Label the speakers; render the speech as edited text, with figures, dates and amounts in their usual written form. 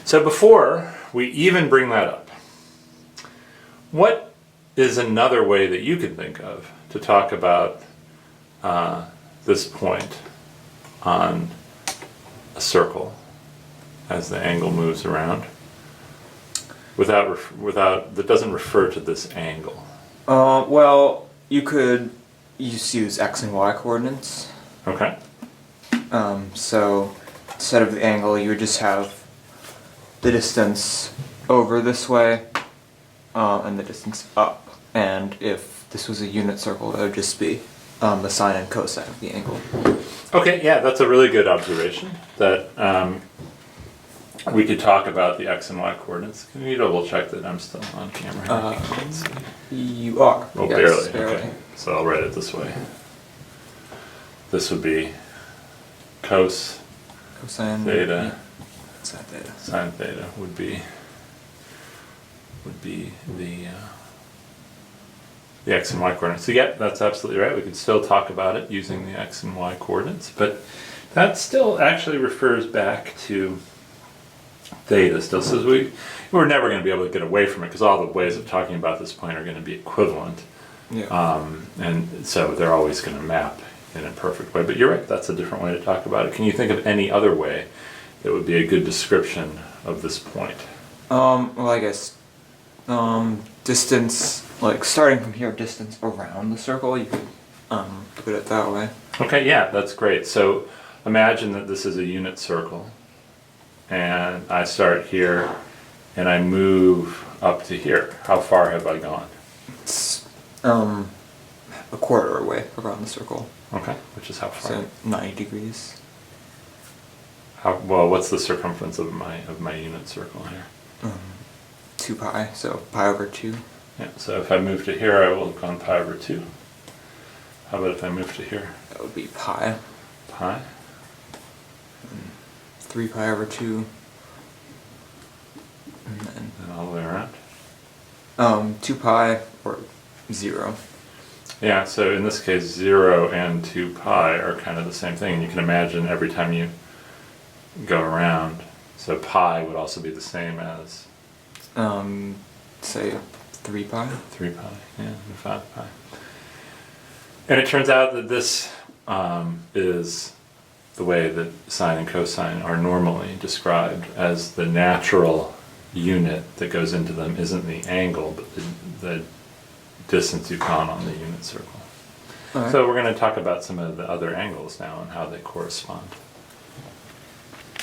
Speaker 1: So before we even bring that up, what is another way that you can think of to talk about this point on a circle as the angle moves around without that doesn't refer to this angle?
Speaker 2: Well, you could just use x and y coordinates.
Speaker 1: Okay.
Speaker 2: So instead of the angle, you would just have the distance over this way and the distance up. And if this was a unit circle, it would just be the sine and cosine of the angle.
Speaker 1: Okay, yeah, that's a really good observation, that we could talk about the x and y coordinates. Can you double check that I'm still on camera?
Speaker 2: You are.
Speaker 1: Oh,
Speaker 2: yes,
Speaker 1: barely. Okay, so I'll write it this way. This would be cosine theta.
Speaker 2: Sine theta.
Speaker 1: Sine theta would be the x and y coordinates. So yeah, that's absolutely right. We could still talk about it using the x and y coordinates, but that still actually refers back to theta still. So we're never going to be able to get away from it because all the ways of talking about this point are going to be equivalent.
Speaker 2: Yeah.
Speaker 1: And so they're always going to map in a perfect way. But you're right, that's a different way to talk about it. Can you think of any other way that would be a good description of this point?
Speaker 2: Well, I guess distance, like starting from here, distance around the circle, you could put it that way.
Speaker 1: Okay, yeah, that's great. So imagine that this is a unit circle, and I start here, and I move up to here. How far have I gone?
Speaker 2: It's a quarter away around the circle.
Speaker 1: Okay, which is how far?
Speaker 2: So 90 degrees.
Speaker 1: Well, what's the circumference of my unit circle here?
Speaker 2: 2 pi, so pi over 2.
Speaker 1: Yeah, so if I move to here, I will have gone pi over 2. How about if I move to here?
Speaker 2: That would be pi.
Speaker 1: Pi?
Speaker 2: 3 pi over 2. And then
Speaker 1: all the way around?
Speaker 2: 2 pi or 0.
Speaker 1: Yeah, so in this case, 0 and 2 pi are kind of the same thing. And you can imagine every time you go around, so pi would also be the same as...
Speaker 2: say 3 pi?
Speaker 1: 3 pi, yeah, and 5 pi. And it turns out that this is the way that sine and cosine are normally described, as the natural unit that goes into them isn't the angle, but the distance you've gone on the unit circle.
Speaker 2: Right.
Speaker 1: So we're going to talk about some of the other angles now and how they correspond.